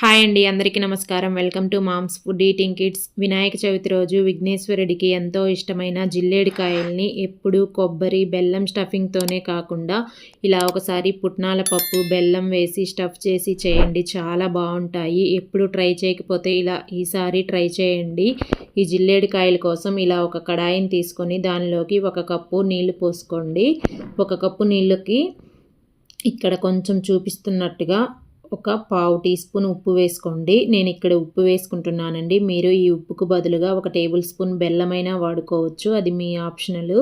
Hi అండి, అందరికీ నమస్కారం. Welcome to moms food eating kids. Vinayaka Chavithi రోజు విఘ్నేశ్వరుడికి ఎంతో ఇష్టమైన జిల్లేడికాయల్ని ఎప్పుడు కొబ్బరి బెల్లం స్టఫింగ్తోనే కాకుండా ఇలా ఒకసారి పుట్నాల పప్పు బెల్లం వేసి స్టఫ్ చేసి చేయండి, చాలా బాగుంటాయి. ఎప్పుడు ట్రై చేయకపోతే ఇలా ఈసారి ట్రై చేయండి. ఈ జిల్లేడికాయల కోసం ఇలా ఒక కడాయిని తీసుకొని దానిలోకి 1 కప్పు నీళ్లు పోసుకోండి. 1 కప్పు నీళ్ళకి ఇక్కడ కొంచెం చూపిస్తున్నట్టుగా ఒక పావు టీ స్పూన్ ఉప్పు వేసుకోండి. నేను ఇక్కడ ఉప్పు వేసుకుంటున్నానండి. మీరు ఈ ఉప్పుకు బదులుగా 1 టేబుల్ స్పూన్ బెల్లమైనా వాడుకోవచ్చు, అది మీ ఆప్షనల్.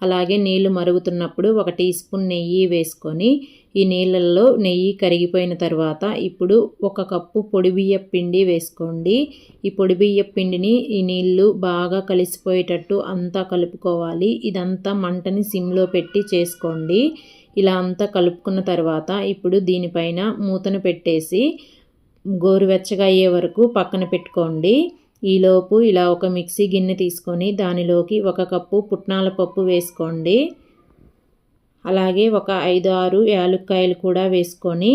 అలాగే నీళ్లు మరుగుతున్నప్పుడు 1 టీ స్పూన్ నెయ్యి వేసుకొని ఈ నీళ్ళల్లో నెయ్యి కరిగిపోయిన తర్వాత ఇప్పుడు 1 కప్పు పొడి బియ్యం పిండి వేసుకోండి. ఈ పొడి బియ్యం పిండిని ఈ నీళ్లు బాగా కలిసిపోయేటట్టు అంతా కలుపుకోవాలి. ఇదంతా మంటని సిమ్లో పెట్టి చేసుకోండి. ఇలా అంతా కలుపుకున్న తర్వాత ఇప్పుడు దీనిపైన మూతను పెట్టేసి గోరువెచ్చగా అయ్యే వరకు పక్కన పెట్టుకోండి. ఈలోపు ఇలా ఒక మిక్సీ గిన్నె తీసుకొని దానిలోకి 1 కప్పు పుట్నాల పప్పు వేసుకోండి. అలాగే ఒక 5-6 యాలుక్కాయలు కూడా వేసుకొని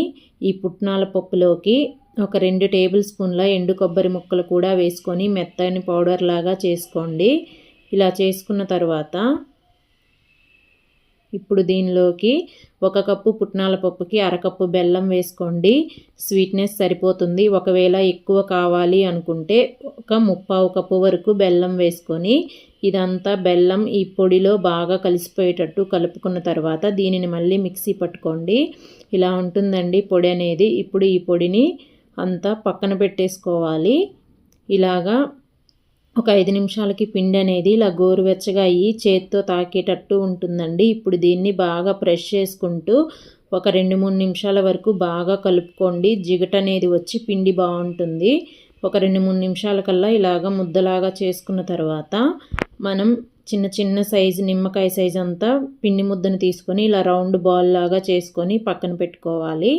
ఈ పుట్నాల పప్పులోకి ఒక 2 టేబుల్ స్పూన్ల ఎండు కొబ్బరి ముక్కలు కూడా వేసుకొని మెత్తని పౌడర్ లాగా చేసుకోండి. ఇలా చేసుకున్న తర్వాత ఇప్పుడు దీనిలోకి 1 కప్పు పుట్నాల పప్పుకి 1/2 కప్పు బెల్లం వేసుకోండి. స్వీట్నెస్ సరిపోతుంది. ఒకవేళ ఎక్కువ కావాలి అనుకుంటే ఒక 3/4 కప్పు వరకు బెల్లం వేసుకొని ఇదంతా బెల్లం ఈ పొడిలో బాగా కలిసిపోయేటట్టు కలుపుకున్న తర్వాత దీనిని మళ్ళీ మిక్సీ పట్టుకోండి. ఇలా ఉంటుందండి పొడి అనేది. ఇప్పుడు ఈ పొడిని అంతా పక్కన పెట్టేసుకోవాలి. ఇలాగా ఒక 5 నిమిషాలకి పిండి అనేది ఇలా గోరువెచ్చగా అయ్యి చేత్తో తాకేటట్టు ఉంటుందండి. ఇప్పుడు దీన్ని బాగా ప్రెస్ చేసుకుంటూ ఒక 2-3 నిమిషాల వరకు బాగా కలుపుకోండి. జిగట అనేది వచ్చి పిండి బాగుంటుంది. ఒక 2-3 నిమిషాల కల్లా ఇలాగ ముద్దలాగా చేసుకున్న తర్వాత మనం చిన్న సైజు నిమ్మకాయ సైజు అంతా పిండి ముద్దను తీసుకొని ఇలా రౌండ్ బాల్ లాగా చేసుకొని పక్కన పెట్టుకోవాలి.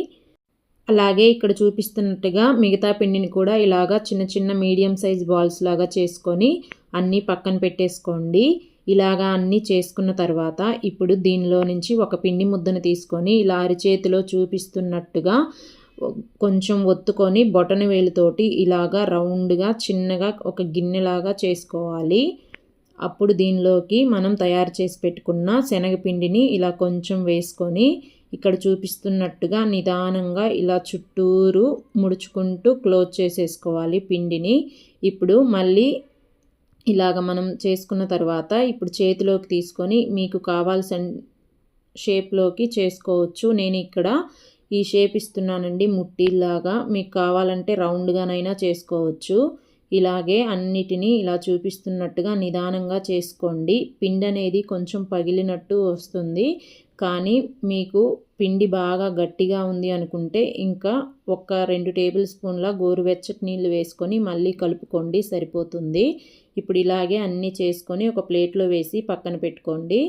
అలాగే ఇక్కడ చూపిస్తున్నట్టుగా మిగతా పిండిని కూడా ఇలాగా చిన్న మీడియం సైజ్ బాల్స్ లాగా చేసుకొని అన్నీ పక్కన పెట్టేసుకోండి. ఇలాగా అన్నీ చేసుకున్న తర్వాత ఇప్పుడు దీనిలో నుంచి ఒక పిండి ముద్దను తీసుకొని ఇలా అరిచేతిలో చూపిస్తున్నట్టుగా కొంచెం ఒత్తుకొని బొటన వేలుతోటి ఇలాగా రౌండ్గా చిన్నగా ఒక గిన్నెలాగా చేసుకోవాలి. అప్పుడు దీనిలోకి మనం తయారు చేసి పెట్టుకున్న శనగపిండిని ఇలా కొంచెం వేసుకొని ఇక్కడ చూపిస్తున్నట్టుగా నిదానంగా ఇలా చుట్టూరు ముడుచుకుంటూ క్లోజ్ చేసేసుకోవాలి పిండిని. ఇప్పుడు మళ్ళీ ఇలాగ మనం చేసుకున్న తర్వాత ఇప్పుడు చేతిలోకి తీసుకొని మీకు కావాల్సిన షేప్లోకి చేసుకోవచ్చు. నేను ఇక్కడ ఈ షేప్ ఇస్తున్నానండి, ముట్టిలాగా. మీకు కావాలంటే రౌండ్గానైనా చేసుకోవచ్చు. ఇలాగే అన్నిటినీ ఇలా చూపిస్తున్నట్టుగా నిదానంగా చేసుకోండి. పిండి అనేది కొంచెం పగిలినట్టు వస్తుంది, కానీ మీకు పిండి బాగా గట్టిగా ఉంది అనుకుంటే ఇంకా ఒక 2 టేబుల్ స్పూన్ల గోరువెచ్చటి నీళ్ళు వేసుకొని మళ్ళీ కలుపుకోండి, సరిపోతుంది. ఇప్పుడు ఇలాగే అన్నీ చేసుకొని ఒక ప్లేట్లో వేసి పక్కన పెట్టుకోండి.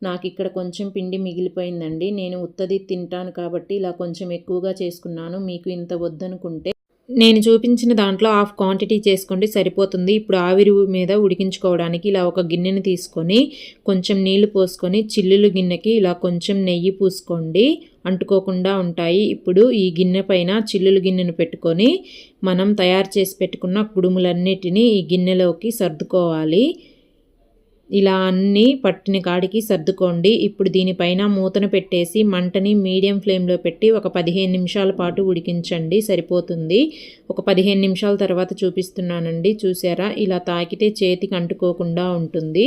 నాకు ఇక్కడ కొంచెం పిండి మిగిలిపోయిందండి. నేను ఉత్తది తింటాను కాబట్టి ఇలా కొంచెం ఎక్కువగా చేసుకున్నాను. మీకు ఇంత వద్దనుకుంటే నేను చూపించిన దాంట్లో హాఫ్ క్వాంటిటీ చేసుకోండి, సరిపోతుంది. ఇప్పుడు ఆవిరి మీద ఉడికించుకోవడానికి ఇలా ఒక గిన్నెని తీసుకొని కొంచెం నీళ్లు పోసుకొని చిల్లులు గిన్నెకి ఇలా కొంచెం నెయ్యి పూసుకోండి, అంటుకోకుండా ఉంటాయి. ఇప్పుడు ఈ గిన్నె పైన చిల్లులు గిన్నెను పెట్టుకొని మనం తయారు చేసి పెట్టుకున్న కుడుములన్నిటినీ ఈ గిన్నెలోకి సర్దుకోవాలి. ఇలా అన్నీ పట్టిన కాడికి సర్దుకోండి. ఇప్పుడు దీనిపైన మూతను పెట్టేసి మంటని మీడియం ఫ్లేమ్లో పెట్టి ఒక 15 నిమిషాల పాటు ఉడికించండి, సరిపోతుంది. ఒక 15 నిమిషాల తర్వాత చూపిస్తున్నానండి, చూసారా? ఇలా తాకితే చేతికి అంటుకోకుండా ఉంటుంది.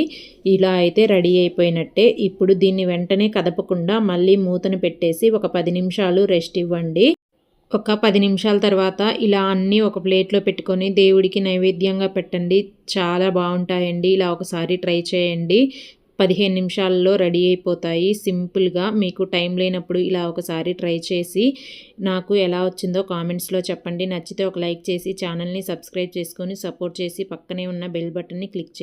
ఇలా అయితే రెడీ అయిపోయినట్టే. ఇప్పుడు దీన్ని వెంటనే కదపకుండా మళ్ళీ మూతను పెట్టేసి ఒక 10 నిమిషాలు రెస్ట్ ఇవ్వండి. ఒక 10 నిమిషాల తర్వాత ఇలా అన్నీ ఒక ప్లేట్లో పెట్టుకొని దేవుడికి నైవేద్యంగా పెట్టండి, చాలా బాగుంటాయండి. ఇలా ఒకసారి ట్రై చేయండి. 15 నిమిషాల్లో రెడీ అయిపోతాయి సింపుల్గా. మీకు టైం లేనప్పుడు ఇలా ఒకసారి ట్రై చేసి నాకు ఎలా వచ్చిందో కామెంట్స్లో చెప్పండి. నచ్చితే ఒక లైక్ చేసి ఛానల్ని సబ్స్క్రైబ్ చేసుకొని సపోర్ట్ చేసి పక్కనే ఉన్న బెల్ బటన్ని క్లిక్ చేయండి.